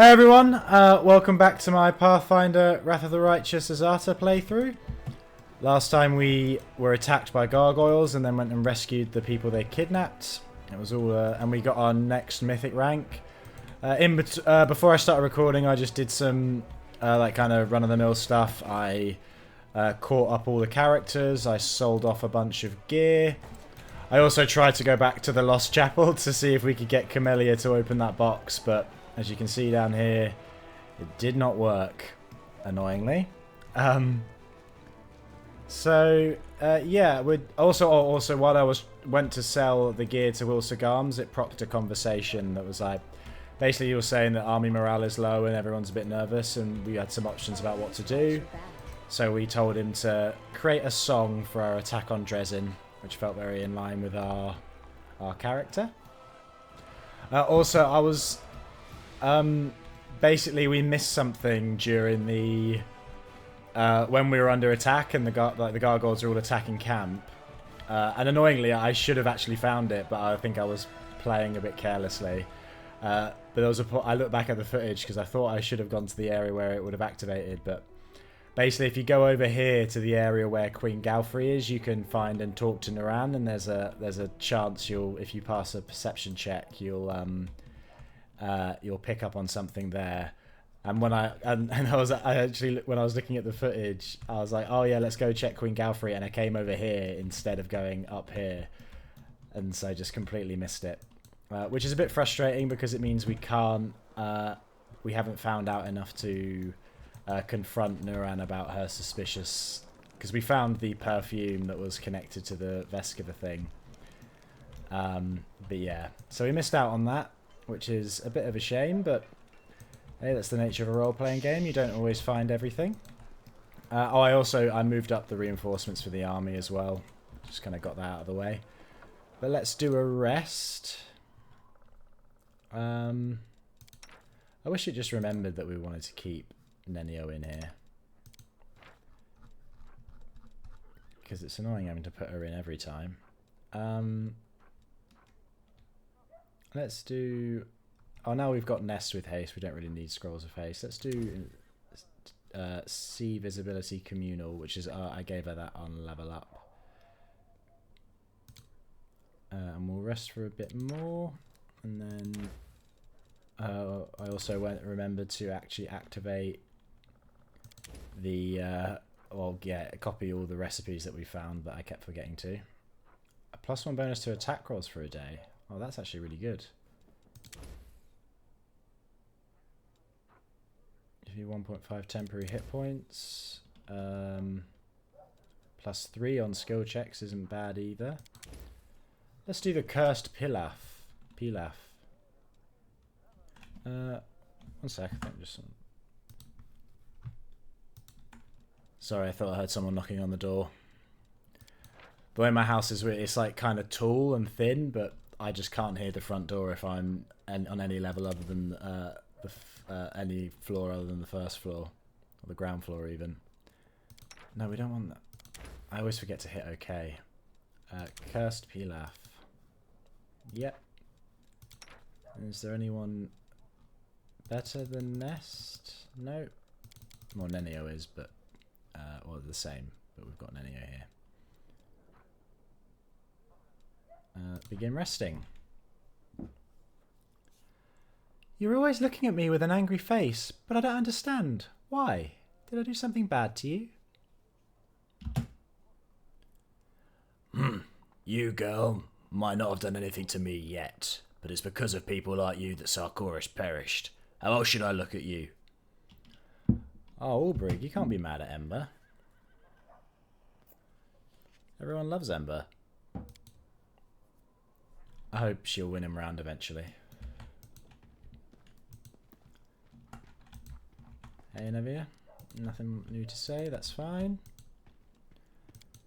Hey everyone, welcome back to my Pathfinder Wrath of the Righteous Azata playthrough. Last time we were attacked by gargoyles and then went and rescued the people they kidnapped. It was all, and we got our next mythic rank. Before I started recording, I just did some like kind of run-of-the-mill stuff. I caught up all the characters. I sold off a bunch of gear. I also tried to go back to the Lost Chapel to see if we could get Camellia to open that box, but as you can see down here, it did not work, annoyingly. Yeah, we also while I went to sell the gear to Will Sagarms, it procced a conversation that was like, basically you were saying that army morale is low and everyone's a bit nervous, and we had some options about what to do. So we told him to create a song for our attack on Drezen, which felt very in line with our character. Also, I was basically we missed something during the when we were under attack and the gargoyles were all attacking camp. And annoyingly, I should have actually found it, but I think I was playing a bit carelessly. But there was I looked back at the footage because I thought I should have gone to the area where it would have activated, but basically, if you go over here to the area where Queen Galfrey is, you can find and talk to Naran, and there's a chance if you pass a perception check, you'll pick up on something there. And when I was looking at the footage, I was like, oh yeah, let's go check Queen Galfrey, and I came over here instead of going up here, and so I just completely missed it, which is a bit frustrating because it means we haven't found out enough to confront Nuran about her suspicious, because we found the perfume that was connected to the Veskiva thing. But yeah, so we missed out on that, which is a bit of a shame, but hey, that's the nature of a role-playing game. You don't always find everything. I moved up the reinforcements for the army as well. Just kind of got that out of the way. But let's do a rest. I wish it just remembered that we wanted to keep Nenio in here, because it's annoying having to put her in every time. Let's do... Oh, now we've got Nest with haste. We don't really need Scrolls of Haste. Let's do See Visibility Communal, which is... I gave her that on level up. And we'll rest for a bit more. And then... I also remembered to actually activate the... copy all the recipes that we found that I kept forgetting to. A +1 bonus to attack rolls for a day. Oh, that's actually really good. Give you 1.5 temporary hit points. +3 on skill checks isn't bad either. Let's do the Cursed Pilaf. One sec, I think just... Sorry, I thought I heard someone knocking on the door. The way my house is, it's like kind of tall and thin, but I just can't hear the front door if I'm on any level other than any floor other than the first floor, or the ground floor even. No, we don't want that. I always forget to hit OK. Cursed Pilaf. Yep. Is there anyone better than Nest? No. Well, Nenio is, but or the same, but we've got Nenio here. Begin resting. You're always looking at me with an angry face, but I don't understand. Why? Did I do something bad to you? You, girl, might not have done anything to me yet, but it's because of people like you that Sarkoris perished. How else should I look at you? Oh, Ulbrig, you can't be mad at Ember. Everyone loves Ember. I hope she'll win him round eventually. Hey, Nevia. Nothing new to say, that's fine.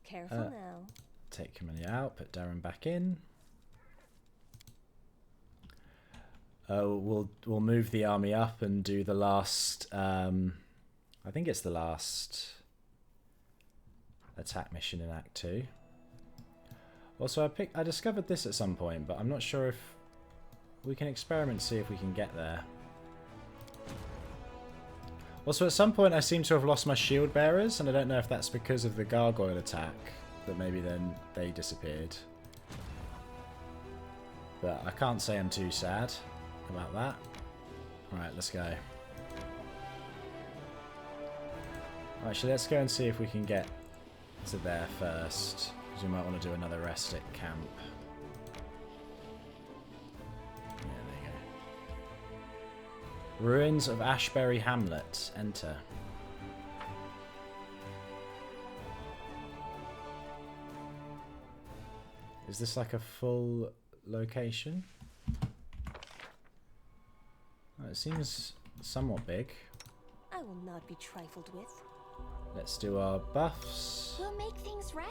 Careful now. Take Camellia out, put Darren back in. We'll move the army up and do the last... I think it's the last attack mission in Act 2. Also, I discovered this at some point, but I'm not sure if we can experiment, see if we can get there. Also, at some point I seem to have lost my shield bearers, and I don't know if that's because of the gargoyle attack, that maybe then they disappeared. But I can't say I'm too sad about that. Alright, let's go. Actually, let's go and see if we can get to there first, because we might want to do another rest at camp. Yeah, there you go. Ruins of Ashbury Hamlet. Enter. Is this like a full location? Oh, it seems somewhat big. I will not be trifled with. Let's do our buffs. We'll make things right.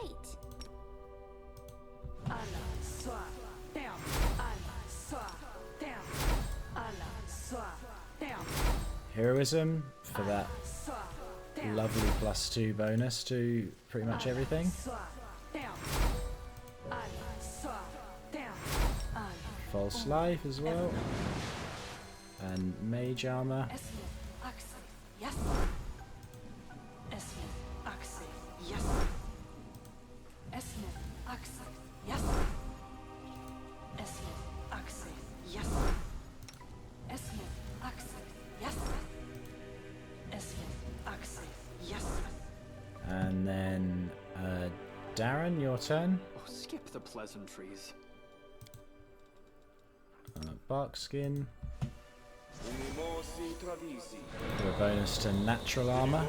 Heroism for that lovely +2 bonus to pretty much everything. False life as well. And mage armor. And then Darren, your turn. Oh, skip the pleasantries. Bark skin. For a bonus to natural armor.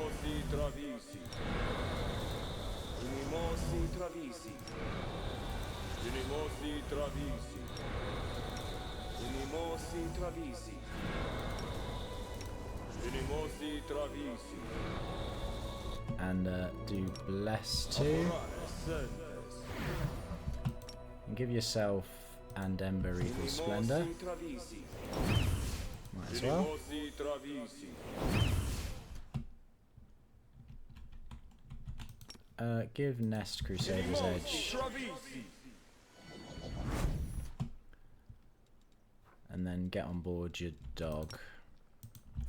And do bless too. And give yourself and Ember equal splendor. Might as well. Give Nest Crusader's Edge. And then get on board your dog.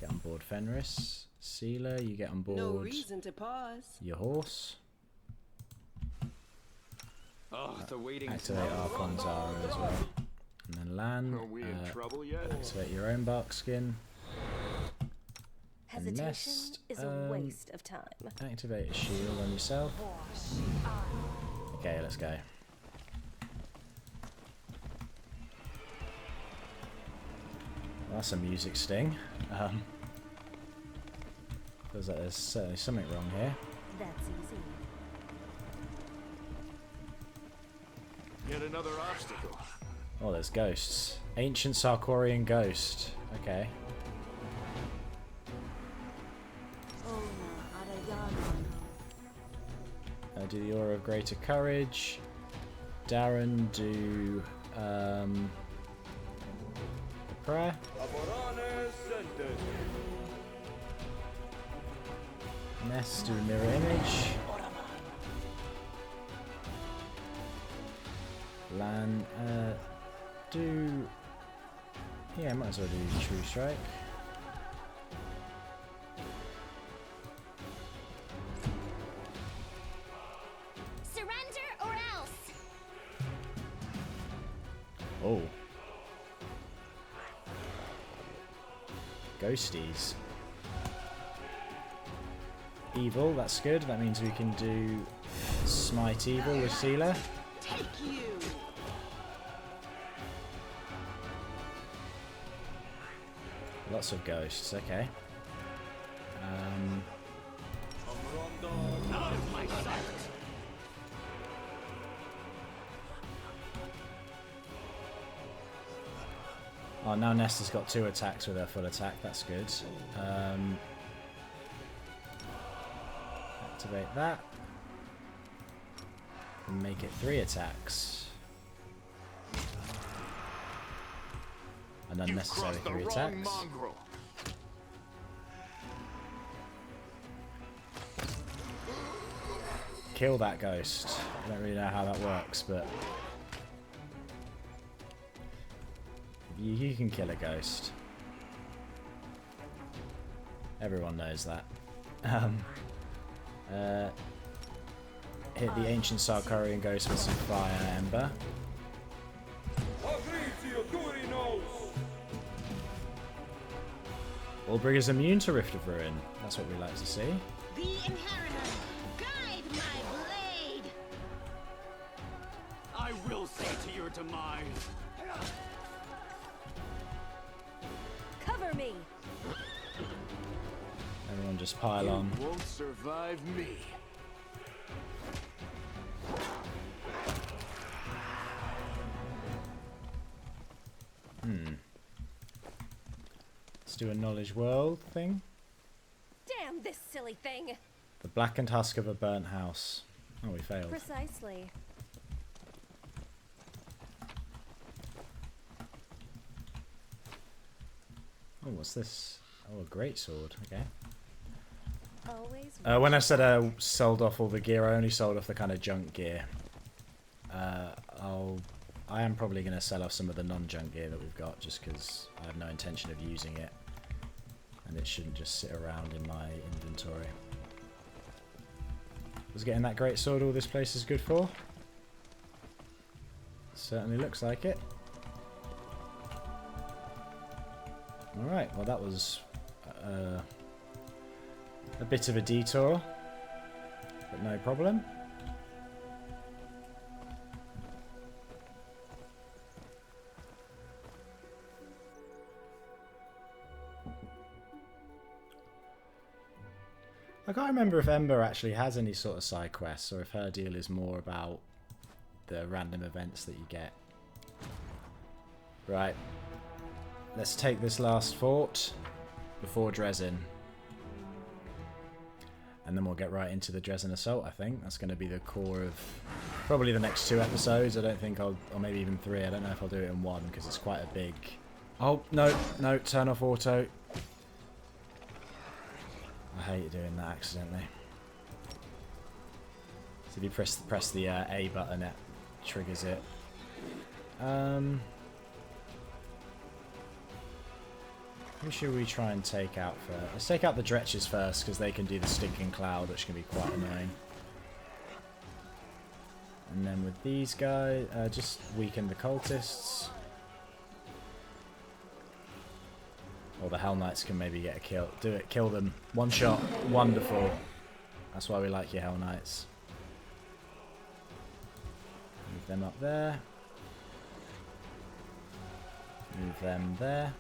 Get on board Fenris. Sealer, you get on board no reason to pause. Your horse. Oh, the waiting. Activate Archon Zara as well. And then land. Are we in trouble yet? Activate your own bark skin. Hesitation Nest, is a waste of time. Activate a shield on yourself. Okay, let's go. Well, that's a music sting. Feels like there's certainly something wrong here. That's easy. Yet another obstacle. Oh, there's ghosts. Ancient Sarkorian ghost. Okay. Do the Aura of Greater Courage. Darren, do the prayer. Nest, do mirror image. Lan, do... Yeah, might as well do True Strike. Surrender or else. Oh. Ghosties. Evil, that's good. That means we can do Smite Evil with Sealer. Take you. Lots of ghosts, okay. Oh, now Nesta's got 2 attacks with her full attack, that's good. Activate that. And make it 3 attacks. An unnecessary 3 attacks. Kill that ghost. I don't really know how that works, but you can kill a ghost. Everyone knows that. Hit the ancient Sarkorian Ghost with some fire ember. Ulbrich is immune to Rift of Ruin. That's what we like to see. The inheritor, guide my blade. I will see to your demise. Cover me. Everyone just pile on. You won't survive me. Let's do a knowledge world thing. Damn this silly thing. The blackened husk of a burnt house. Oh, we failed. Precisely. Oh, what's this? Oh, a great sword. Okay. Always. When I said I sold off all the gear, I only sold off the kind of junk gear. I am probably going to sell off some of the non-junk gear that we've got, just because I have no intention of using it, and it shouldn't just sit around in my inventory. Was getting that great sword all this place is good for? Certainly looks like it. Alright, well that was a bit of a detour, but no problem. I can't remember if Ember actually has any sort of side quests, or if her deal is more about the random events that you get. Right. Let's take this last fort before Drezen. And then we'll get right into the Drezen Assault, I think. That's going to be the core of probably the next 2 episodes. I don't think I'll... or maybe even 3. I don't know if I'll do it in 1, because it's quite a big... Oh, no, no, turn off auto. I hate doing that accidentally. So if you press the A button, it triggers it. Who should we try and take out first? Let's take out the Dretches first, because they can do the stinking cloud, which can be quite annoying. And then with these guys, just weaken the cultists. Or the Hell Knights can maybe get a kill. Do it, kill them. One shot. Wonderful. That's why we like your Hell Knights. Move them up there. Move them there.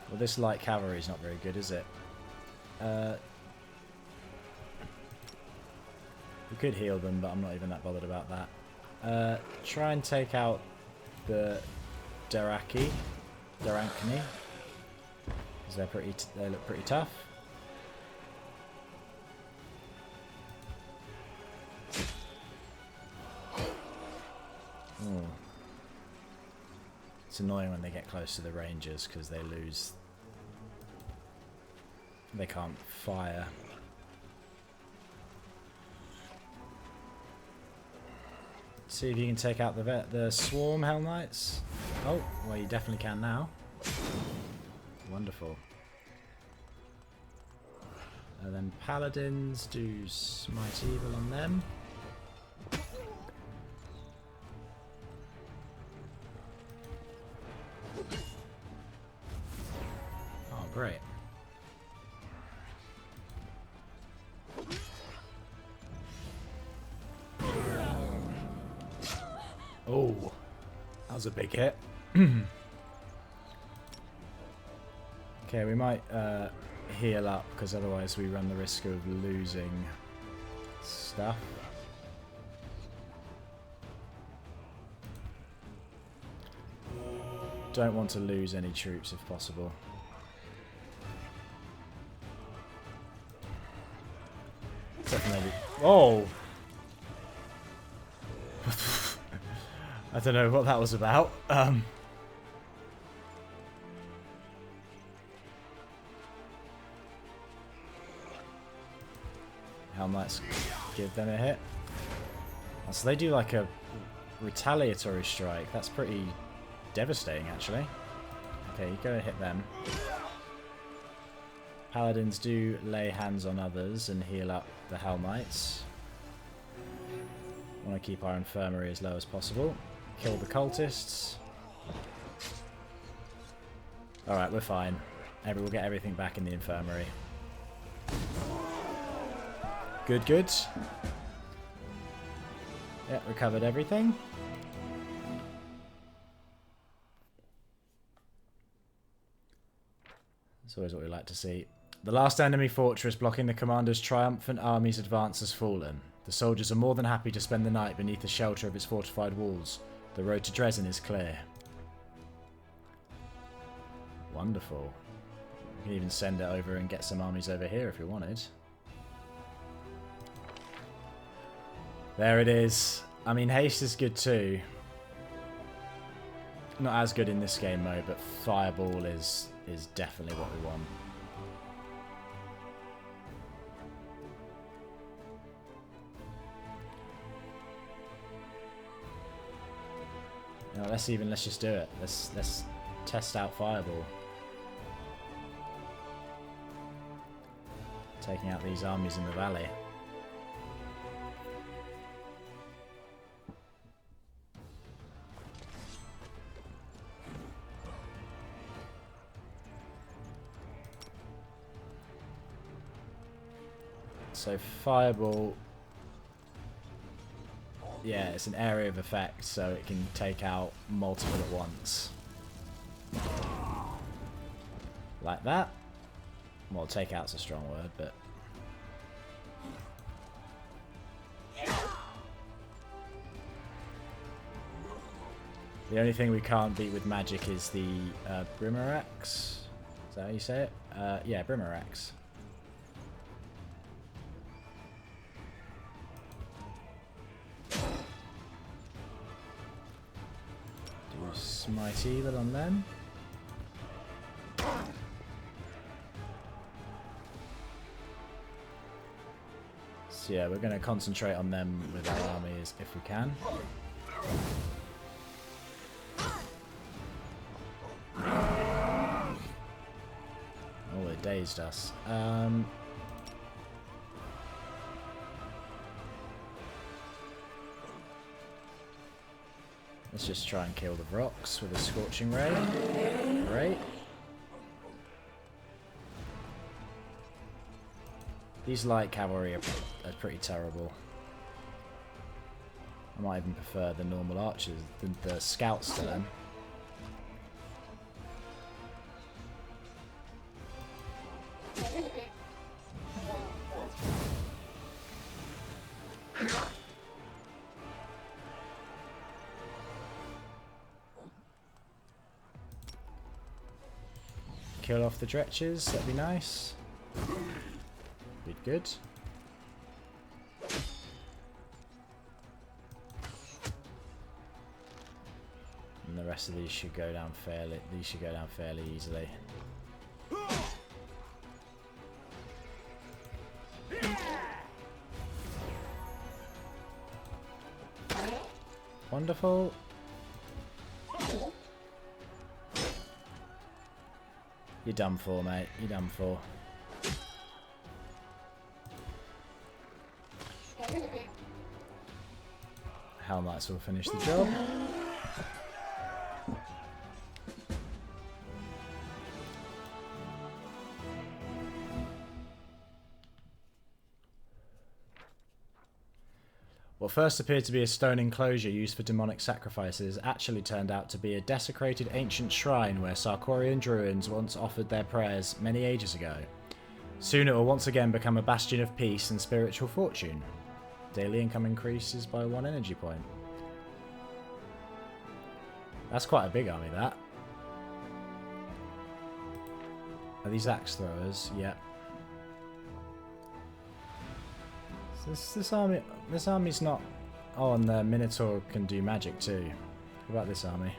Well, this light cavalry is not very good, is it? We could heal them, but I'm not even that bothered about that. Try and take out the Darankni, because they look pretty tough. Ooh. It's annoying when they get close to the rangers because they lose. They can't fire. See if you can take out the swarm Hell Knights. Oh, well you definitely can now. Wonderful. And then paladins do smite evil on them. Oh, great. Oh, that was a big hit. Okay, we might heal up, because otherwise we run the risk of losing stuff. Don't want to lose any troops if possible. Except maybe... Oh! I don't know what that was about. How much? Give them a hit. Oh, so they do like a retaliatory strike. That's pretty devastating, actually. Okay, you go hit them. Paladins do lay hands on others and heal up the Hellmites. Want to keep our infirmary as low as possible. Kill the cultists. Alright, we're fine. We'll get everything back in the infirmary. Good, good. Yeah, recovered everything. That's always what we like to see. The last enemy fortress blocking the commander's triumphant army's advance has fallen. The soldiers are more than happy to spend the night beneath the shelter of its fortified walls. The road to Drezen is clear. Wonderful. We can even send it over and get some armies over here if we wanted. There it is. I mean, haste is good too. Not as good in this game mode, but fireball is definitely what we want. You know, let's just do it. Let's test out fireball. Taking out these armies in the valley. So fireball, yeah, it's an area of effect, so it can take out multiple at once. Like that. Well, take out's a strong word, but... The only thing we can't beat with magic is the Brimerax. Is that how you say it? Yeah, Brimerax. Smite evil on them. So yeah, we're going to concentrate on them with our armies if we can. Oh, they dazed us. Let's just try and kill the rocks with a scorching ray. Great. These light cavalry are pretty terrible. I might even prefer the normal archers, the scouts to them. Kill off the dretches, that'd be nice. Be good. And the rest of these should go down fairly. These should go down fairly easily. Wonderful. You're done for, mate. You're done for. Hellmites will finish the job. What first appeared to be a stone enclosure used for demonic sacrifices actually turned out to be a desecrated ancient shrine where Sarkorian druids once offered their prayers many ages ago. Soon it will once again become a bastion of peace and spiritual fortune. Daily income increases by 1 energy point. That's quite a big army, that. Are these axe throwers? Yep. This army's not... Oh, and the Minotaur can do magic too. What about this army?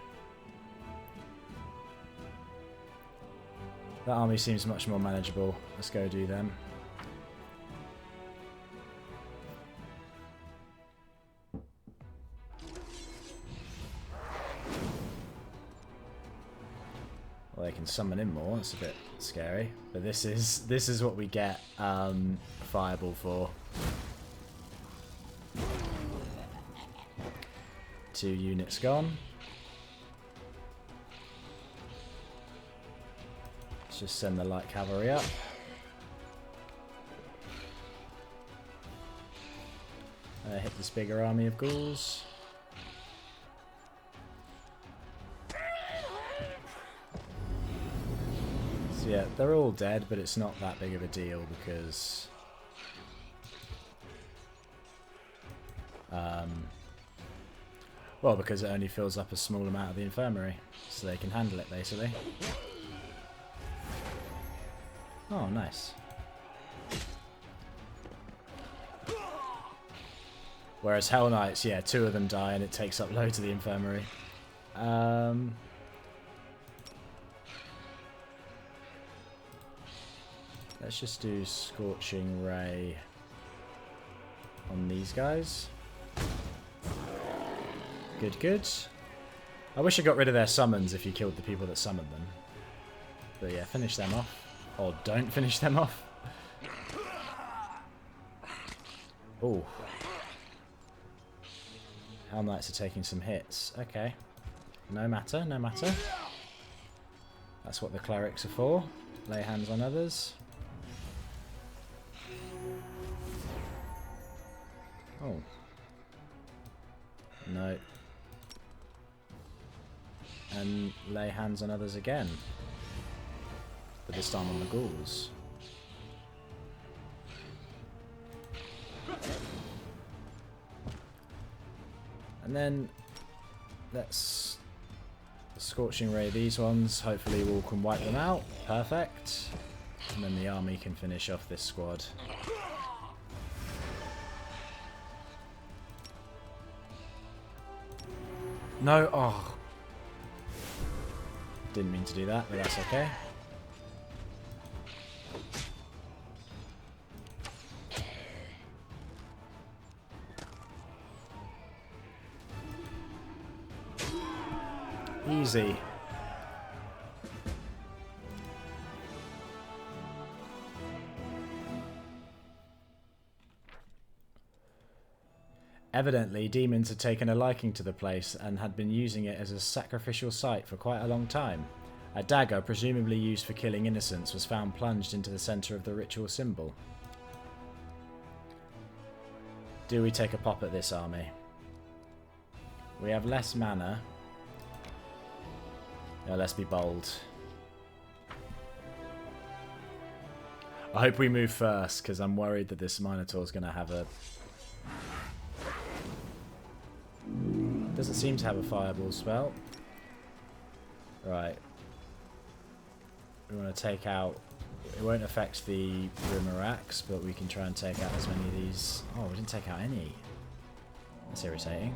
That army seems much more manageable. Let's go do them. Well, they can summon in more. It's a bit scary, but this is what we get Fireball for. 2 units gone. Let's just send the light cavalry up. Hit this bigger army of ghouls. So yeah, they're all dead, but it's not that big of a deal because well, because it only fills up a small amount of the infirmary, so they can handle it basically. Oh, nice. Whereas Hell Knights, yeah, 2 of them die and it takes up loads of the infirmary. Let's just do Scorching Ray on these guys. Good, good. I wish I got rid of their summons if you killed the people that summoned them. But yeah, finish them off. Or don't finish them off. Oh. Hell Knights are taking some hits. Okay. No matter, no matter. That's what the clerics are for. Lay hands on others. Oh. No. And lay hands on others again. But this time on the ghouls. And then let's Scorching Ray these ones. Hopefully we can wipe them out. Perfect. And then the army can finish off this squad. No, oh. Didn't mean to do that, but that's okay. Easy. Evidently, demons had taken a liking to the place and had been using it as a sacrificial site for quite a long time. A dagger, presumably used for killing innocents, was found plunged into the centre of the ritual symbol. Do we take a pop at this army? We have less mana. Yeah, let's be bold. I hope we move first, because I'm worried that this Minotaur's going to have a... Doesn't seem to have a fireball spell. Right. We want to take out... It won't affect the Rimarax, but we can try and take out as many of these... Oh, we didn't take out any. That's irritating.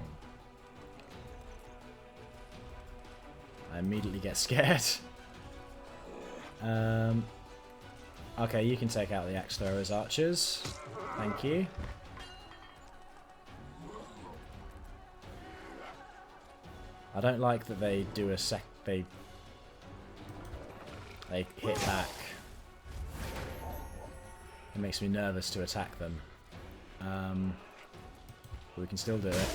I immediately get scared. Okay, you can take out the axe throwers, archers. Thank you. I don't like that they do a they hit back. It makes me nervous to attack them. But we can still do it.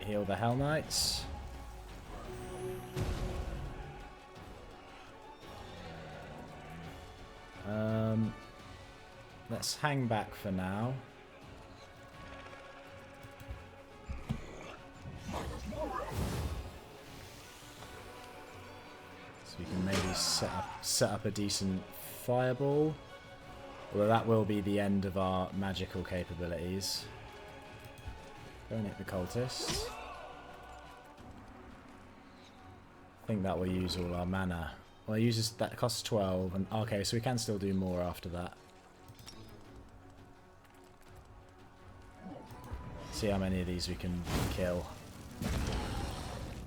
Heal the Hell Knights. Let's hang back for now. So we can maybe set up a decent fireball. Although that will be the end of our magical capabilities. Go and hit the cultists. I think that will use all our mana. Well, it uses that costs 12, and okay, so we can still do more after that. See how many of these we can kill.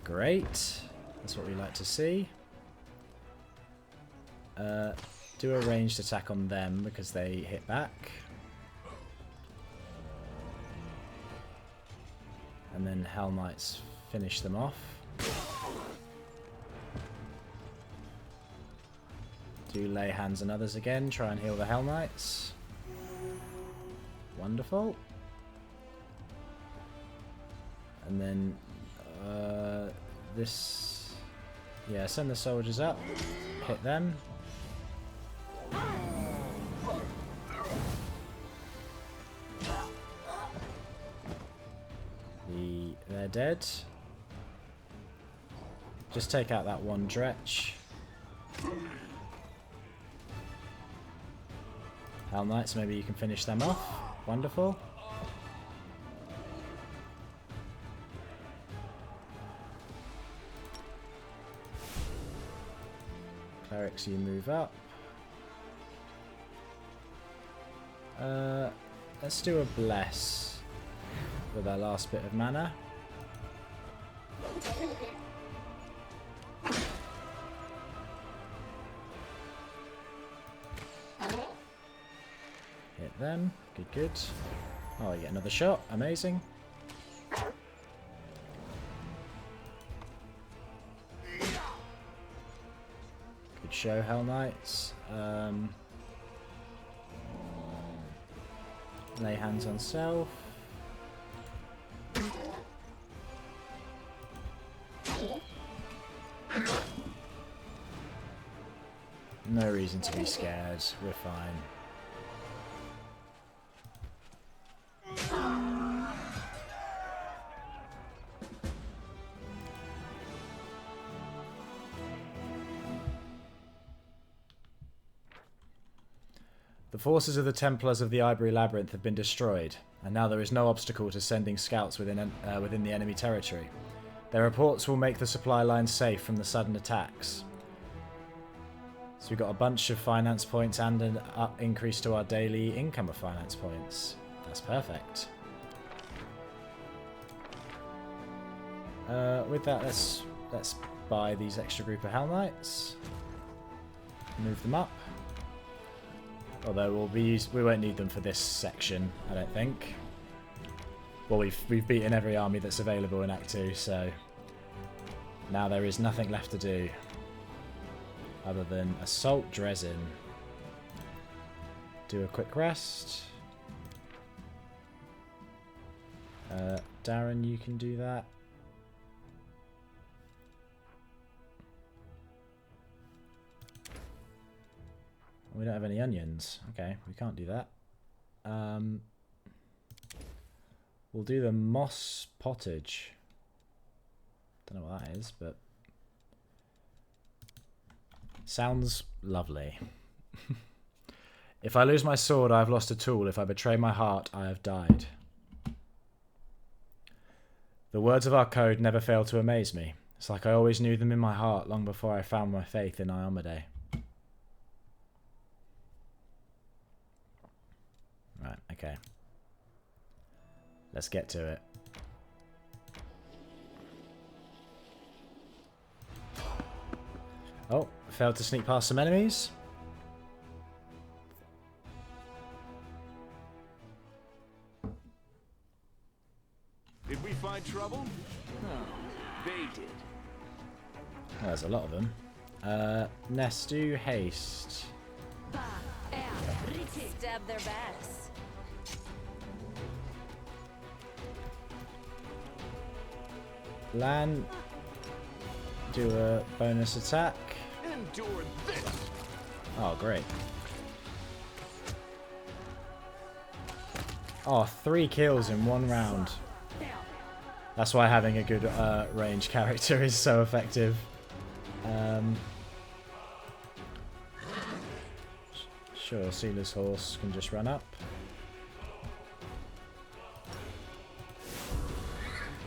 Great. That's what we like to see. Do a ranged attack on them because they hit back. And then Hell Knights finish them off. Do lay hands on others again, try and heal the Hell Knights. Wonderful. And then this, yeah, send the soldiers up, hit them. They're dead. Just take out that one dretch. Hell Knights, maybe you can finish them off. Wonderful. Clerics, you move up. Let's do a bless with our last bit of mana. Hit them. Good, good. Oh, I get another shot. Amazing. Good show, Hell Knights. Lay hands on self. No reason to be scared. We're fine. The forces of the Templars of the Ivory Labyrinth have been destroyed, and now there is no obstacle to sending scouts within the enemy territory. Their reports will make the supply lines safe from the sudden attacks. So we've got a bunch of finance points and an increase to our daily income of finance points. That's perfect. With that, let's buy these extra group of Hell Knights. Move them up. Although we won't need them for this section, I don't think. Well, we've beaten every army that's available in Act 2, so now there is nothing left to do other than assault Drezen. Do a quick rest. Darren, you can do that. We don't have any onions. Okay, we can't do that. We'll do the moss pottage. Don't know what that is, but sounds lovely. If I lose my sword, I have lost a tool. If I betray my heart, I have died. The words of our code never fail to amaze me. It's like I always knew them in my heart long before I found my faith in Iomade. Right, okay. Let's get to it. Oh, failed to sneak past some enemies. Did we find trouble? No, they did. Oh, there's a lot of them. Ness, do haste. Stab their backs. Lan, do a bonus attack. Endure this. Oh, great. Oh, 3 kills in 1 round. That's why having a good range character is so effective. Sure, Sealer's Horse can just run up.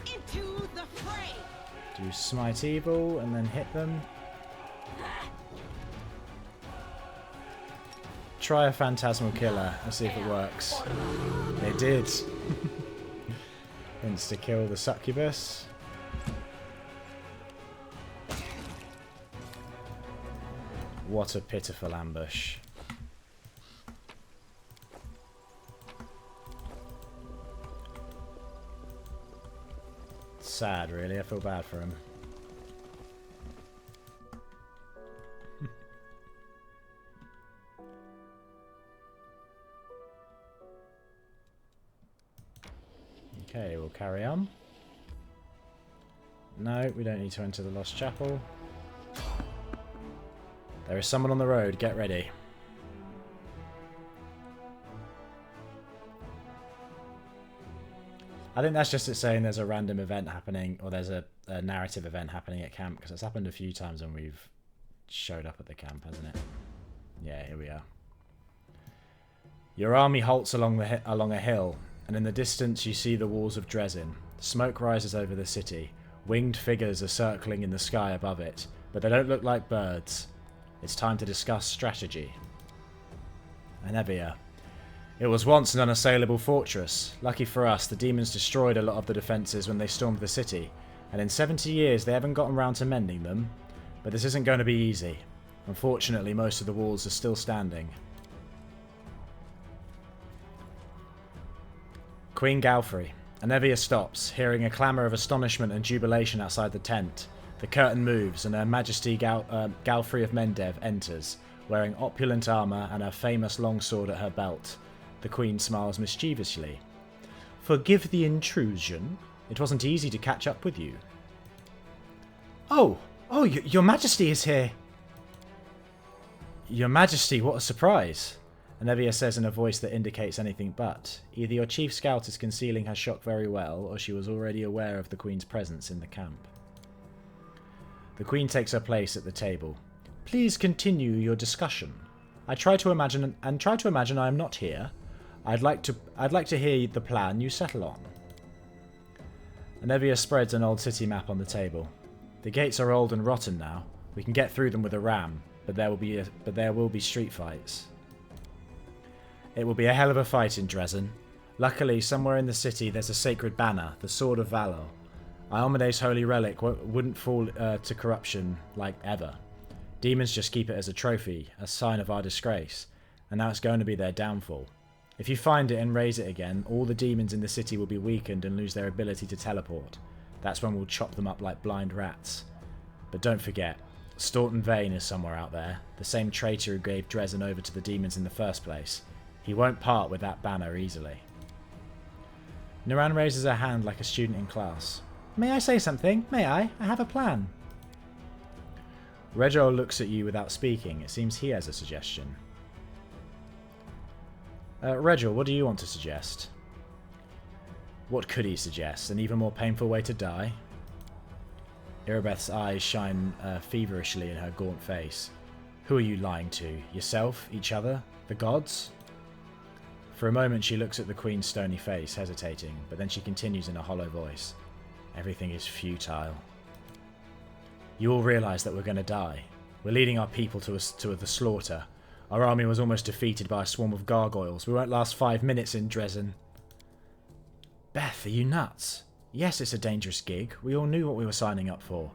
Into the fray. Do Smite Evil and then hit them. Try a Phantasmal Killer and see if it works. It did. Insta-kill the Succubus. What a pitiful ambush. sad, really. I feel bad for him. Okay, we'll carry on. No, we don't need to enter the Lost Chapel. There is someone on the road. Get ready. I think that's just it saying there's a random event happening, or there's a narrative event happening at camp, because it's happened a few times when we've showed up at the camp, hasn't it? Yeah, here we are. Your army halts along a hill, and in the distance you see the walls of Drezen. Smoke rises over the city. Winged figures are circling in the sky above it, but they don't look like birds. It's time to discuss strategy. Anevia. It was once an unassailable fortress. Lucky for us, the demons destroyed a lot of the defences when they stormed the city, and in 70 years they haven't gotten round to mending them. But this isn't going to be easy. Unfortunately, most of the walls are still standing. Queen Galfrey. Anevia stops, hearing a clamour of astonishment and jubilation outside the tent. The curtain moves, and Her Majesty Galfrey of Mendev enters, wearing opulent armour and her famous longsword at her belt. The Queen smiles mischievously. Forgive the intrusion. It wasn't easy to catch up with you. Oh, your Majesty is here. Your Majesty, what a surprise. Anevia says in a voice that indicates anything but. Either your chief scout is concealing her shock very well, or she was already aware of the Queen's presence in the camp. The Queen takes her place at the table. Please continue your discussion. I try to imagine I am not here. I'd like to hear the plan you settle on. Anevia spreads an old city map on the table. The gates are old and rotten now. We can get through them with a ram, but there will be street fights. It will be a hell of a fight in Drezen. Luckily, somewhere in the city there's a sacred banner, the Sword of Valor. Iomede's holy relic wouldn't fall to corruption like ever. Demons just keep it as a trophy, a sign of our disgrace, and now it's going to be their downfall. If you find it and raise it again, all the demons in the city will be weakened and lose their ability to teleport. That's when we'll chop them up like blind rats. But don't forget, Staunton Vane is somewhere out there, the same traitor who gave Drezen over to the demons in the first place. He won't part with that banner easily. Naran raises her hand like a student in class. May I say something? May I? I have a plan. Regill looks at you without speaking. It seems he has a suggestion. Regill, what do you want to suggest? What could he suggest? An even more painful way to die? Irabeth's eyes shine feverishly in her gaunt face. Who are you lying to? Yourself? Each other? The gods? For a moment she looks at the Queen's stony face, hesitating, but then she continues in a hollow voice. Everything is futile. You all realise that we're going to die. We're leading our people to the slaughter. Our army was almost defeated by a swarm of gargoyles. We won't last 5 minutes in Drezen. Beth, are you nuts? Yes, it's a dangerous gig. We all knew what we were signing up for.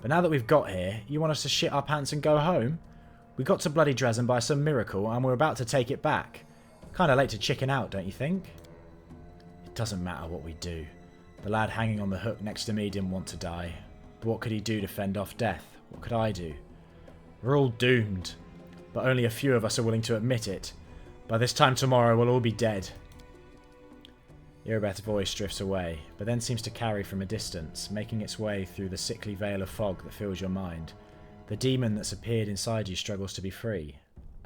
But now that we've got here, you want us to shit our pants and go home? We got to bloody Drezen by some miracle, and we're about to take it back. Kinda late to chicken out, don't you think? It doesn't matter what we do. The lad hanging on the hook next to me didn't want to die. But what could he do to fend off death? What could I do? We're all doomed. But only a few of us are willing to admit it. By this time tomorrow, we'll all be dead. Irabeth's voice drifts away, but then seems to carry from a distance, making its way through the sickly veil of fog that fills your mind. The demon that's appeared inside you struggles to be free.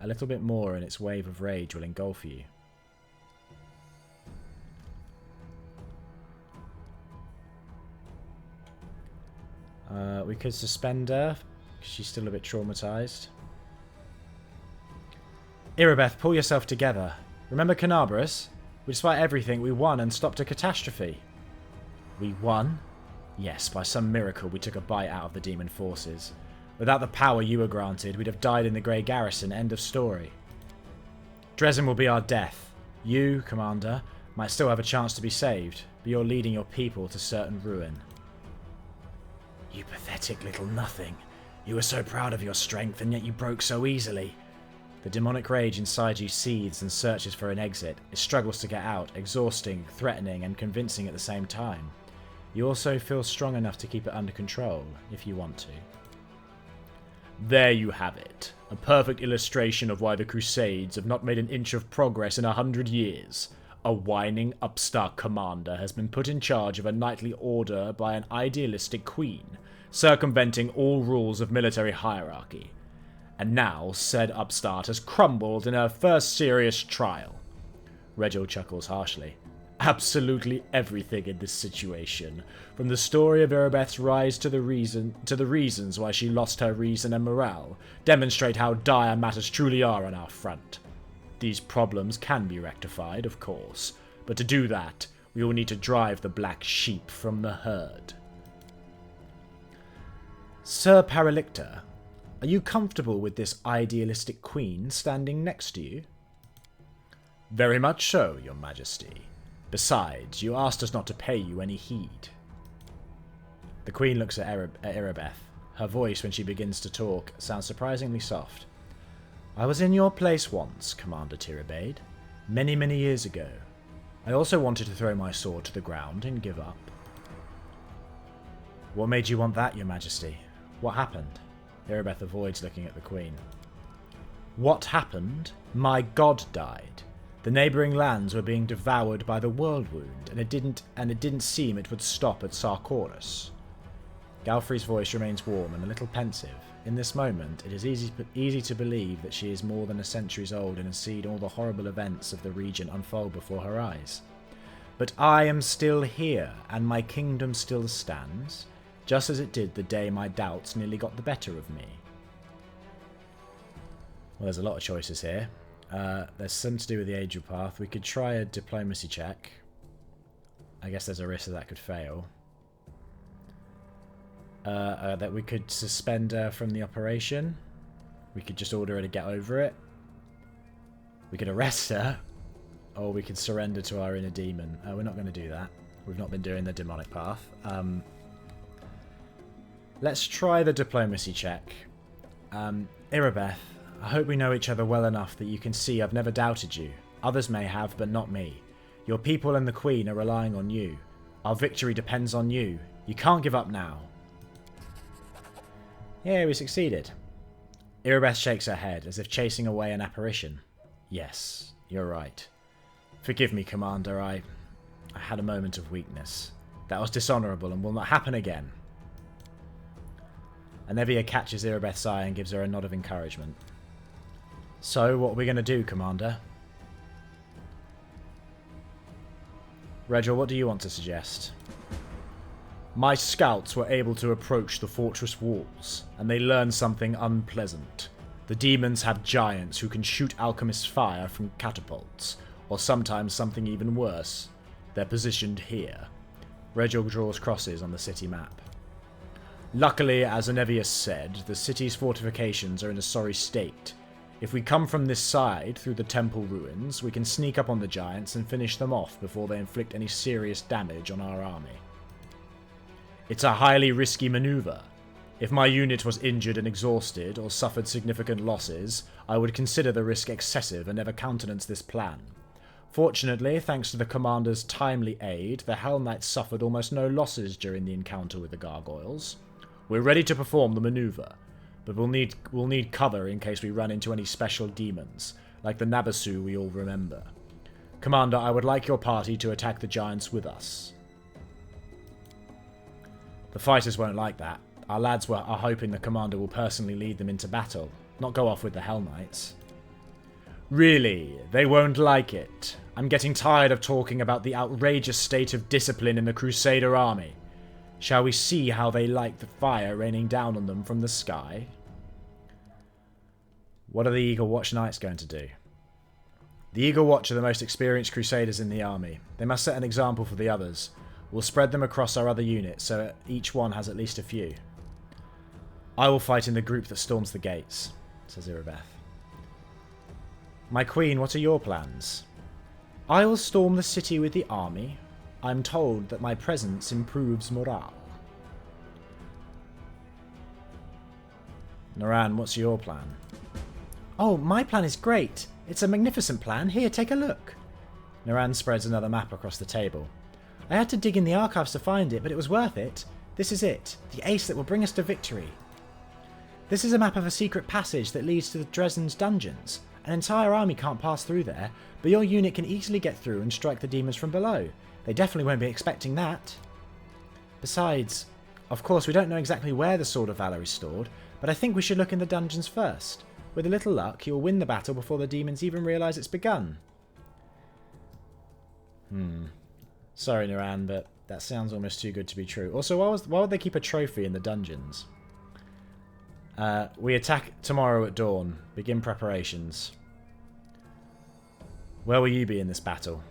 A little bit more and its wave of rage will engulf you. We could suspend her, because she's still a bit traumatised. Irabeth, pull yourself together. Remember Canabras? Despite everything, we won and stopped a catastrophe. We won? Yes, by some miracle we took a bite out of the demon forces. Without the power you were granted, we'd have died in the Grey Garrison, end of story. Drezen will be our death. You, Commander, might still have a chance to be saved, but you're leading your people to certain ruin. You pathetic little nothing. You were so proud of your strength, and yet you broke so easily. The demonic rage inside you seethes and searches for an exit. It struggles to get out, exhausting, threatening, and convincing at the same time. You also feel strong enough to keep it under control, if you want to. There you have it. A perfect illustration of why the Crusades have not made an inch of progress in 100 years. A whining, upstart commander has been put in charge of a knightly order by an idealistic queen, circumventing all rules of military hierarchy. And now, said upstart has crumbled in her first serious trial. Regill chuckles harshly. Absolutely everything in this situation, from the story of Erebeth's rise to the reasons why she lost her reason and morale, demonstrate how dire matters truly are on our front. These problems can be rectified, of course, but to do that, we will need to drive the black sheep from the herd. Sir Paralictor, are you comfortable with this idealistic queen standing next to you? Very much so, Your Majesty. Besides, you asked us not to pay you any heed. The queen looks at Erebeth. Her voice, when she begins to talk, sounds surprisingly soft. I was in your place once, Commander Tirabade. Many, many years ago. I also wanted to throw my sword to the ground and give up. What made you want that, Your Majesty? What happened? Erebeth avoids looking at the queen. What happened? My god died. The neighbouring lands were being devoured by the Whirlwound, and it didn't seem it would stop at Sarkoris. Galfrey's voice remains warm and a little pensive. In this moment, it is easy to believe that she is more than a centuries old and has seen all the horrible events of the region unfold before her eyes. But I am still here, and my kingdom still stands, just as it did the day my doubts nearly got the better of me. Well, there's a lot of choices here. There's some to do with the Angel Path. We could try a diplomacy check. I guess there's a risk that could fail. That we could suspend her from the operation. We could just order her to get over it. We could arrest her. Or we could surrender to our inner demon. We're not going to do that. We've not been doing the demonic path. Let's try the diplomacy check. Erebeth, I hope we know each other well enough that you can see I've never doubted you. Others may have, but not me. Your people and the Queen are relying on you. Our victory depends on you. You can't give up now. Yeah, we succeeded. Erebeth shakes her head, as if chasing away an apparition. Yes, you're right. Forgive me, Commander, I had a moment of weakness. That was dishonourable and will not happen again. Anevia catches Erebeth's eye and gives her a nod of encouragement. So, what are we going to do, Commander? Regill, what do you want to suggest? My scouts were able to approach the fortress walls, and they learned something unpleasant. The demons have giants who can shoot alchemist fire from catapults, or sometimes something even worse. They're positioned here. Regill draws crosses on the city map. Luckily, as Anevius said, the city's fortifications are in a sorry state. If we come from this side, through the temple ruins, we can sneak up on the giants and finish them off before they inflict any serious damage on our army. It's a highly risky maneuver. If my unit was injured and exhausted, or suffered significant losses, I would consider the risk excessive and never countenance this plan. Fortunately, thanks to the commander's timely aid, the Hell Knights suffered almost no losses during the encounter with the gargoyles. We're ready to perform the maneuver, but we'll need cover in case we run into any special demons, like the Nabasu we all remember. Commander, I would like your party to attack the giants with us. The fighters won't like that. Our lads are hoping the commander will personally lead them into battle, not go off with the Hell Knights. Really? They won't like it. I'm getting tired of talking about the outrageous state of discipline in the Crusader army. Shall we see how they like the fire raining down on them from the sky? What are the Eagle Watch Knights going to do? The Eagle Watch are the most experienced Crusaders in the army. They must set an example for the others. We'll spread them across our other units, so each one has at least a few. I will fight in the group that storms the gates, says Erebeth. My queen, what are your plans? I will storm the city with the army. I'm told that my presence improves morale. Naran, what's your plan? Oh, my plan is great. It's a magnificent plan. Here, take a look. Naran spreads another map across the table. I had to dig in the archives to find it, but it was worth it. This is it. The ace that will bring us to victory. This is a map of a secret passage that leads to the Drezen's dungeons. An entire army can't pass through there, but your unit can easily get through and strike the demons from below. They definitely won't be expecting that. Besides, of course we don't know exactly where the Sword of Valor is stored, but I think we should look in the dungeons first. With a little luck, you'll win the battle before the demons even realise it's begun. Sorry, Naran, but that sounds almost too good to be true. Also, why would they keep a trophy in the dungeons? We attack tomorrow at dawn. Begin preparations. Where will you be in this battle?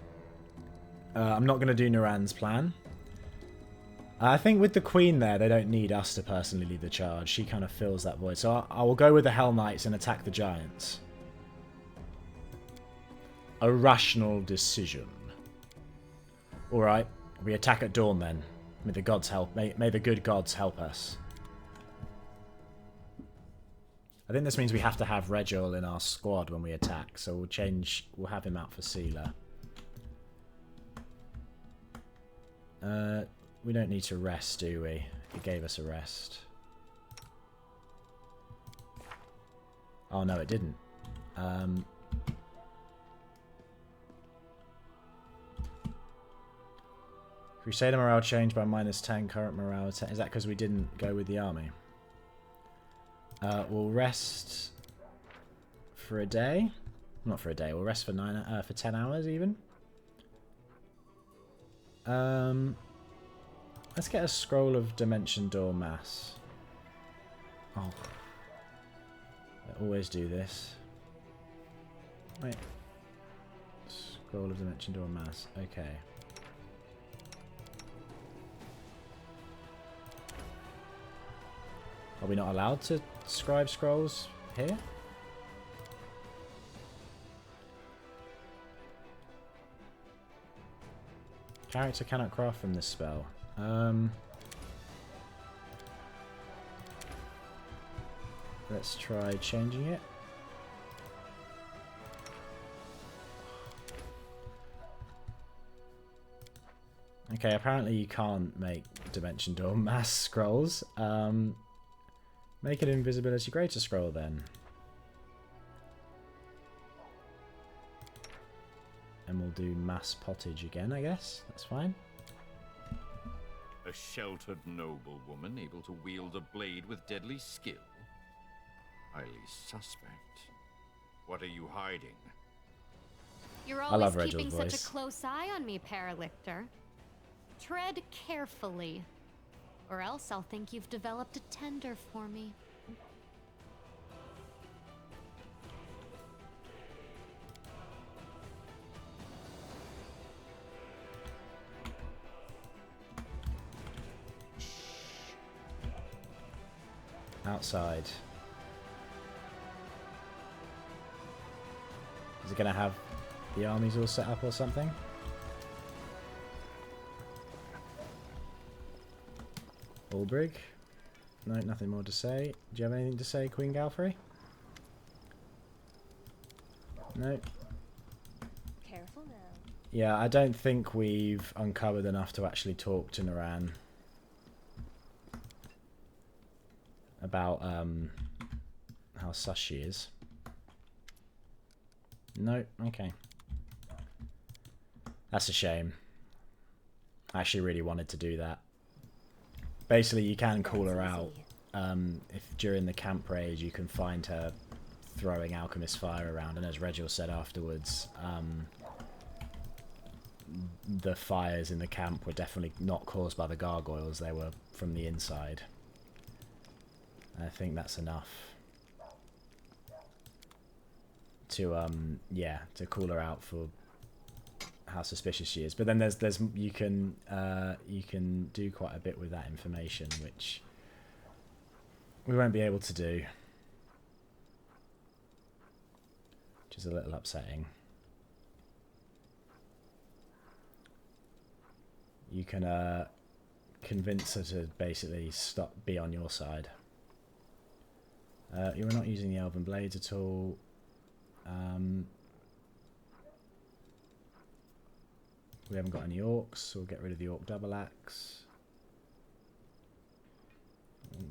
I'm not going to do Naran's plan. I think with the Queen there, they don't need us to personally lead the charge. She kind of fills that void. So I will go with the Hell Knights and attack the Giants. A rational decision. Alright, we attack at dawn then. May the gods help. May the good gods help us. I think this means we have to have Regill in our squad when we attack, so we'll have him out for Sealer. We don't need to rest, do we? It gave us a rest. Oh no, it didn't. Crusader morale changed by -10, current morale 10. Is that because we didn't go with the army? We'll rest for a day. Not for a day. We'll rest for 10 hours even. Let's get a scroll of Dimension Door Mass. Oh, I always do this. Wait. Scroll of Dimension Door Mass. Okay. Are we not allowed to scribe scrolls here? Character cannot craft from this spell. Let's try changing it. Okay, apparently you can't make Dimension Door Mass scrolls. Make an Invisibility Greater Scroll then. And we'll do Mass Pottage again, I guess. That's fine. A sheltered noblewoman able to wield a blade with deadly skill? Highly suspect. What are you hiding? You're I love always Regill's keeping such voice. a close eye on me, Paralictor. Tread carefully, or else I'll think you've developed a tender for me. Outside. Is it going to have the armies all set up or something? Ulbrig? No, nothing more to say. Do you have anything to say, Queen Galfrey? No. Careful now. Yeah, I don't think we've uncovered enough to actually talk to Naran about how sus she is. No, okay. That's a shame. I actually really wanted to do that. Basically, you can call her out. If during the camp raid you can find her throwing alchemist fire around, and as Regill said afterwards, the fires in the camp were definitely not caused by the gargoyles, they were from the inside. I think that's enough to yeah, to call her out for how suspicious she is. But then there's you can do quite a bit with that information, which we won't be able to do, which is a little upsetting. You can convince her to basically be on your side. You were not using the Elven Blades at all. We haven't got any orcs, so we'll get rid of the orc double axe.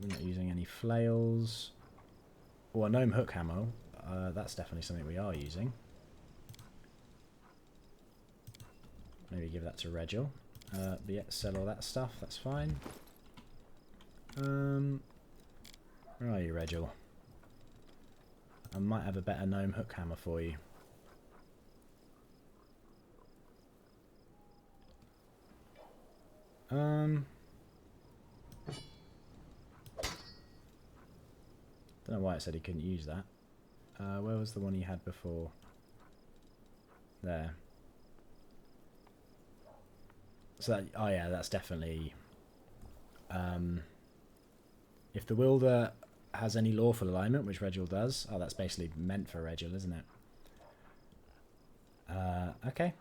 We're not using any flails. Oh, a gnome hook hammer. That's definitely something we are using. Maybe give that to Regill. But yeah, sell all that stuff, that's fine. Where are you, Regill? I might have a better gnome hook hammer for you. Don't know why it said he couldn't use that. Where was the one he had before? There. So that, oh yeah, that's definitely if the wielder has any lawful alignment, which Regill does. Oh, that's basically meant for Regill, isn't it? Okay.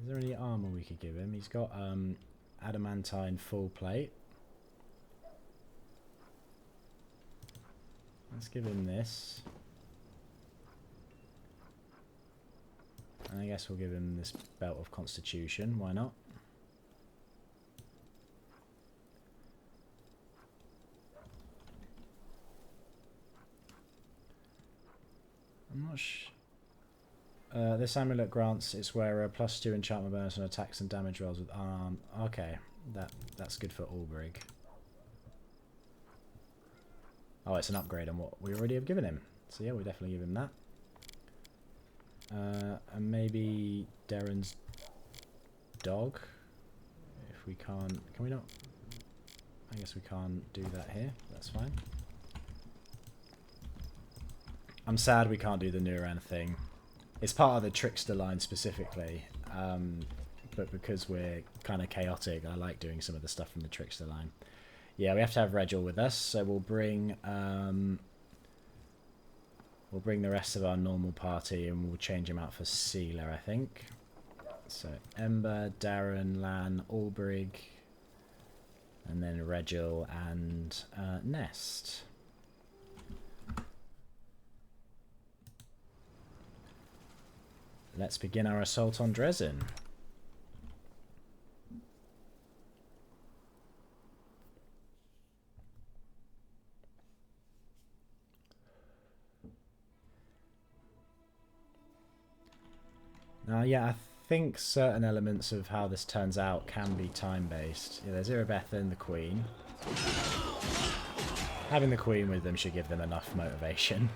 Is there any armor we could give him? He's got adamantine full plate. Let's give him this. And I guess we'll give him this belt of constitution. Why not? I'm not sure. This amulet grants its wearer +2 enchantment bonus on attacks and damage rolls with arm. Okay, that's good for Ulbrig. Oh, it's an upgrade on what we already have given him. So yeah, we'll definitely give him that. And maybe Darren's dog. If we can't... Can we not? I guess we can't do that here. That's fine. I'm sad we can't do the Nuran thing. It's part of the Trickster line specifically. But because we're kind of chaotic, I like doing some of the stuff from the Trickster line. Yeah, we have to have Regill with us, so we'll bring the rest of our normal party and we'll change him out for Sealer, I think. So Ember, Darren, Lan, Ulbrig, and then Regill and Nest. Let's begin our assault on Drezen. Now, yeah, I think certain elements of how this turns out can be time-based. Yeah, there's Irabeth and the Queen. Having the Queen with them should give them enough motivation.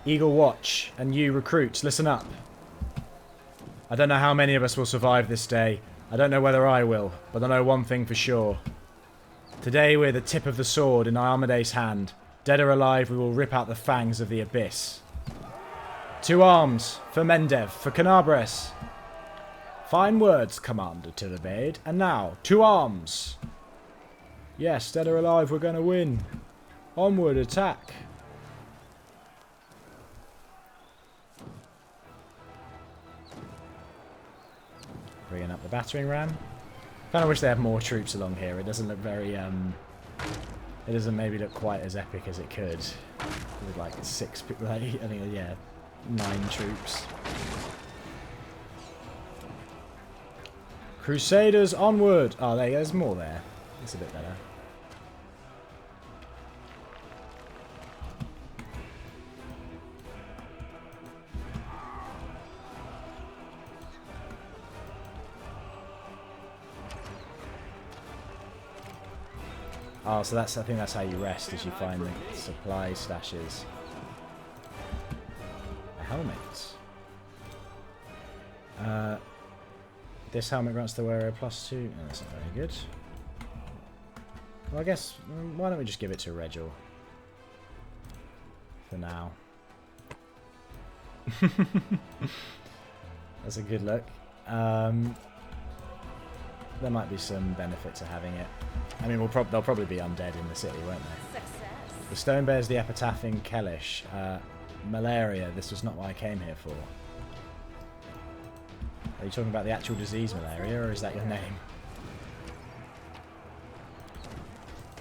Eagle Watch, and you recruits, listen up. I don't know how many of us will survive this day. I don't know whether I will, but I know one thing for sure. Today we're the tip of the sword in Armade's hand. Dead or alive, we will rip out the fangs of the abyss. To arms, for Mendev, for Canabres. Fine words, Commander Tillabade. And now, to arms. Yes, dead or alive, we're going to win. Onward, attack. Bringing up the battering ram. Kind of wish they had more troops along here. It doesn't look very, it doesn't maybe look quite as epic as it could. With like 6 people, I think, yeah, 9 troops. Crusaders onward! Oh, there's more there. It's a bit better. Oh, so I think that's how you rest, is you find the supply stashes. A helmet. This helmet grants the wearer +2. No, that's not very good. Well, I guess, why don't we just give it to Regill? For now. That's a good look. There might be some benefit to having it. I mean, they'll probably be undead in the city, won't they? Success. The stone bears the epitaph in Kellish. Malaria, this was not what I came here for. Are you talking about the actual disease malaria, or is that your name?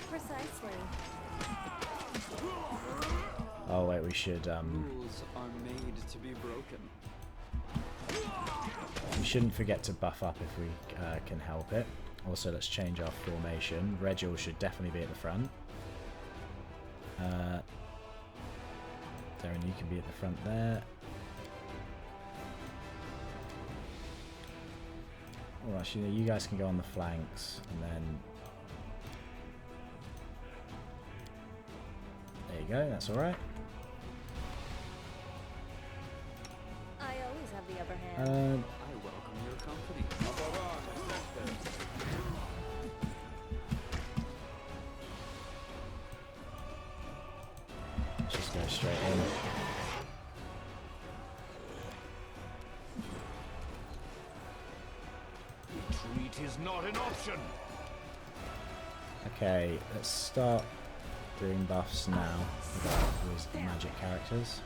Precisely. Oh wait, we should Rules are made to be broken. we shouldn't forget to buff up if we can help it. Also, let's change our formation. Regill should definitely be at the front. Darren, you can be at the front there. Oh, actually, you guys can go on the flanks, and then there you go. That's all right. I always have the upper hand. I welcome your company. Let's just go straight in. Retreat is not an option. Okay, let's start doing buffs now with our magic characters.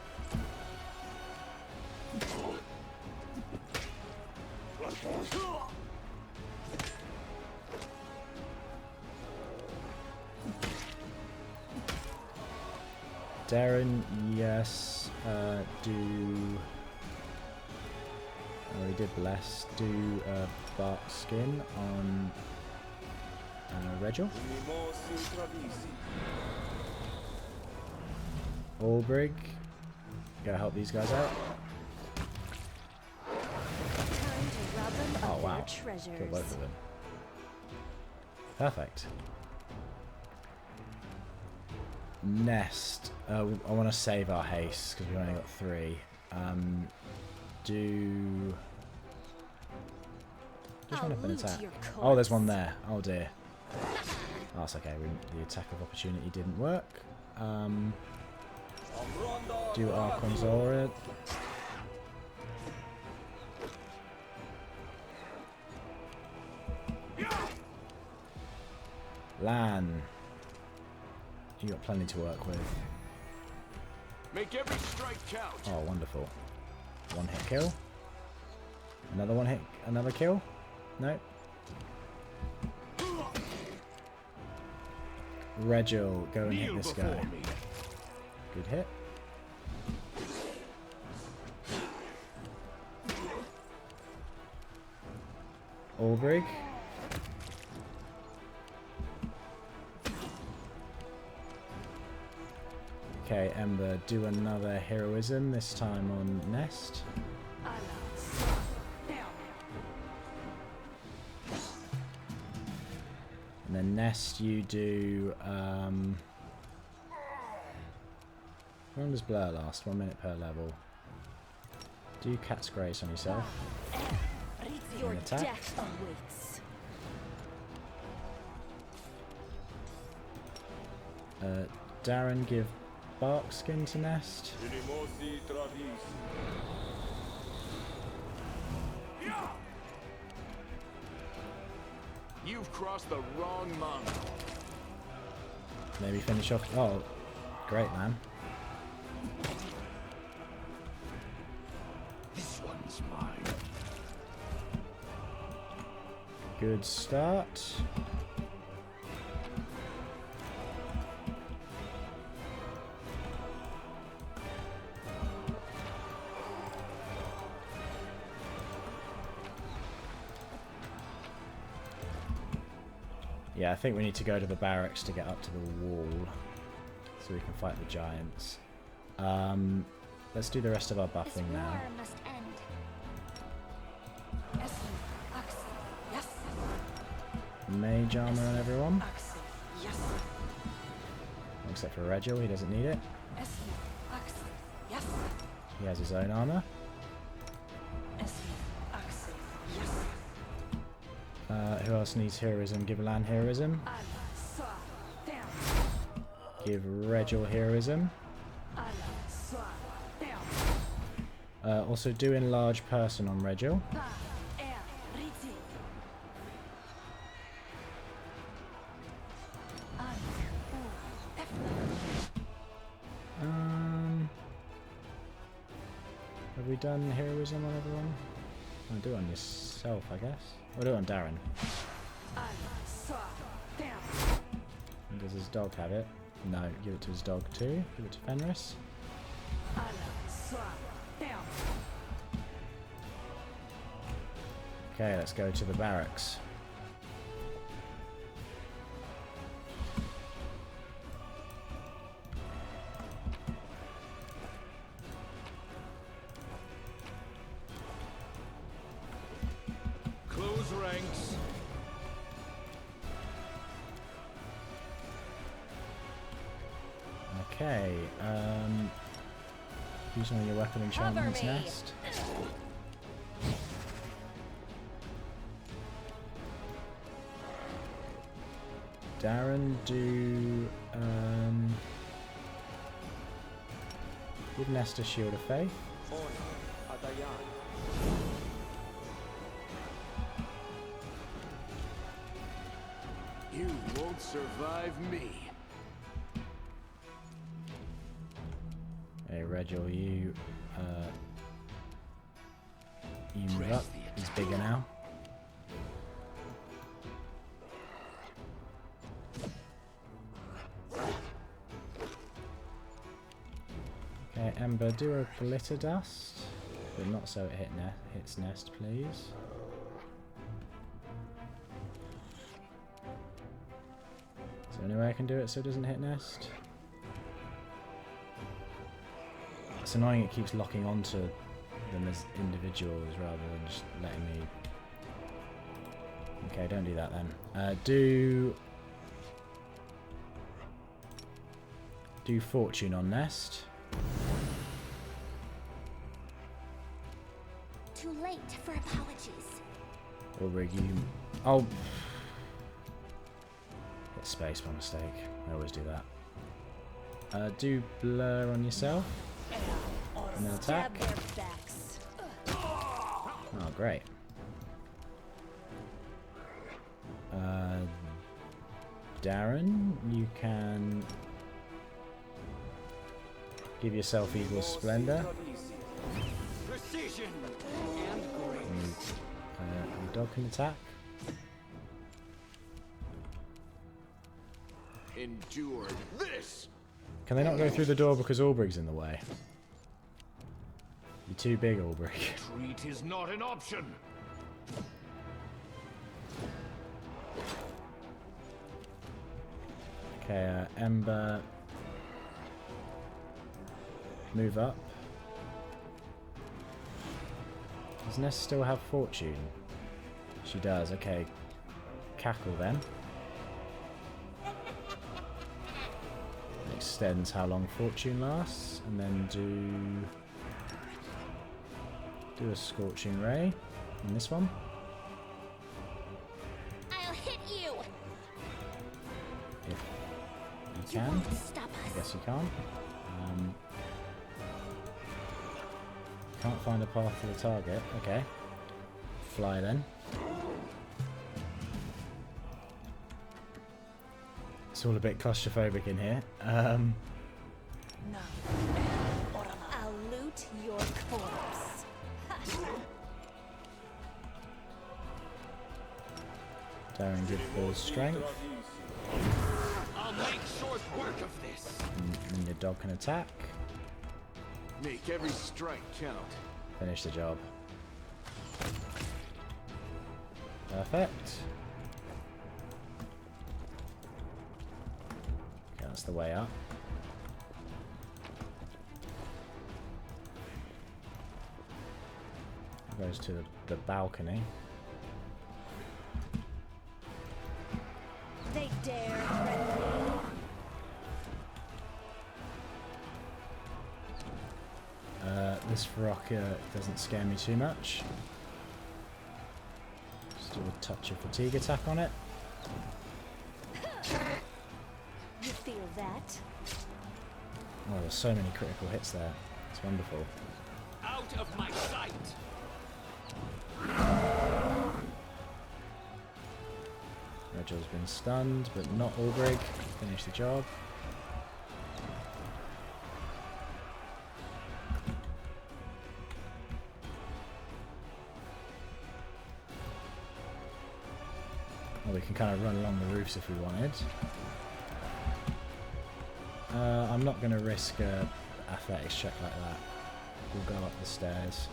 Darren, yes, do... Oh, he did bless. Do bark skin on Regill. Albrig, gotta help these guys out. Time to rob them Oh of wow, their treasures. kill both of them. Perfect. Nest. I want to save our haste because we've only got 3. Do... Just run up and attack. Oh, there's one there. Oh dear. Oh, that's okay. The attack of opportunity didn't work. Do Archon's Aura. Lan. You got plenty to work with. Make every strike count. Oh, wonderful. One hit kill. Another one hit. Another kill. No. Regill, go and hit this guy. Good hit. Albrig. Okay, Ember, do another heroism, this time on Nest. And then Nest, you do... How long does Blur last? 1 minute per level. Do Cat's Grace on yourself. Your And attack. death awaits. Darren, give Bark Skin to Nest. You've crossed the wrong monk. Maybe finish off... Oh, great, man. This one's mine. Good start. Yeah, I think we need to go to the barracks to get up to the wall so we can fight the giants. Let's do the rest of our This buffing now. war must end. Yes. Mage armor on everyone, Yes. except for Regill, he doesn't need it. Yes. He has his own armor. Yes. Who else needs heroism? Give Lan heroism. Give Regill heroism. Also do enlarge person on Regill. Have we done heroism on everyone? I'll do it on yourself, I guess. We'll do it on Darren. He Does his dog have it? No, give it to his dog too. Give it to Fenris. Okay, let's go to the barracks. Close ranks. Okay, use one of your weapon enchantments, me. Nest. Darren, do give Nest a shield of faith. You won't survive me. Hey, Regill, you move up. He's bigger now. Okay, Ember, do a glitter dust, but not so it hits Nest, please. Is there any way I can do it so it doesn't hit Nest? It's annoying it keeps locking onto them as individuals rather than just letting me... Okay, don't do that then. Do Fortune on Nest. Too late for apologies. Ulrich, you... Oh! Hit space by mistake. I always do that. Do Blur on yourself. And then attack. Stab their backs. Oh, great. Darren, you can give yourself Eagle Splendor. Precision and grace. Your dog can attack. Endure this. Can they not go through the door because Ulbrich's in the way? You're too big, Ulbrich. Retreat is not an option. Okay, Ember. Move up. Does Nest still have Fortune? She does, okay. Cackle then. Extends how long Fortune lasts, and then do a Scorching Ray in this one. I'll hit you. If you You can. won't stop I us. guess you can't. Can't find a path to the target. Okay. Fly then. It's all a bit claustrophobic in here. I'll loot your corpse. Darren give full strength. I'll make short work of this. And your dog can attack. Make every strike count. Finish the job. Perfect. Okay, that's the way up. Goes to the balcony. They dare threaten me. This rock doesn't scare me too much. Just do a touch of fatigue attack on it. You feel that? Oh, there's so many critical hits there. It's wonderful. Out of my sight. Regill's been stunned, but not Ulbrich. Finish the job. Well, we can kind of run along the roofs if we wanted. I'm not going to risk a athletics check like that. We'll go up the stairs.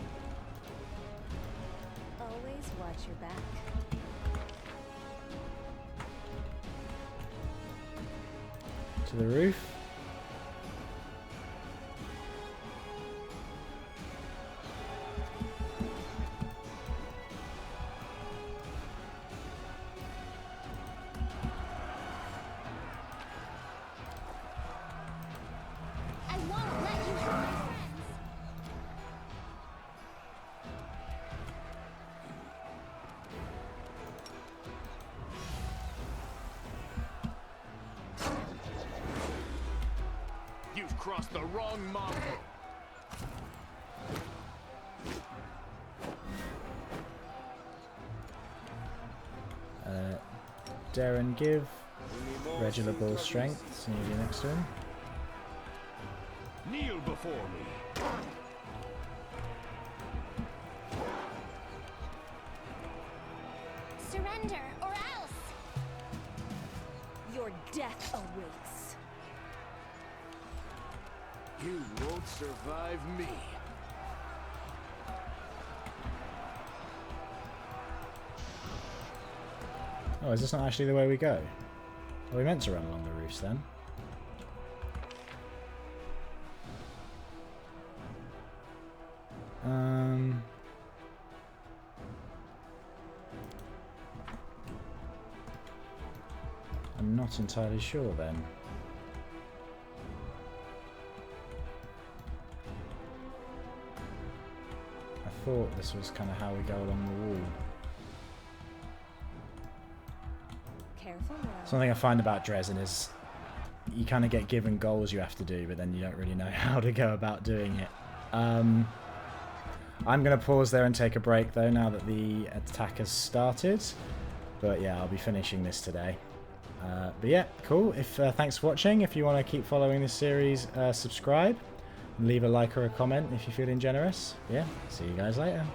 Always watch your back. To the roof. I won't let you have my friends. You've crossed the wrong mountain. Darren, give Regill a ball strength. So you do next to him. Kneel before me. Surrender or else. Your death awaits. You won't survive me. Oh, is this not actually the way we go? Are we meant to run along the roofs then? I'm not entirely sure then. I thought this was kind of how we go along the wall. Careful now. Something I find about Drezen is you kind of get given goals you have to do, but then you don't really know how to go about doing it. I'm going to pause there and take a break though, now that the attack has started. But yeah, I'll be finishing this today. But yeah, cool. Thanks for watching. If you want to keep following this series, subscribe. Leave a like or a comment if you're feeling generous. Yeah, see you guys later.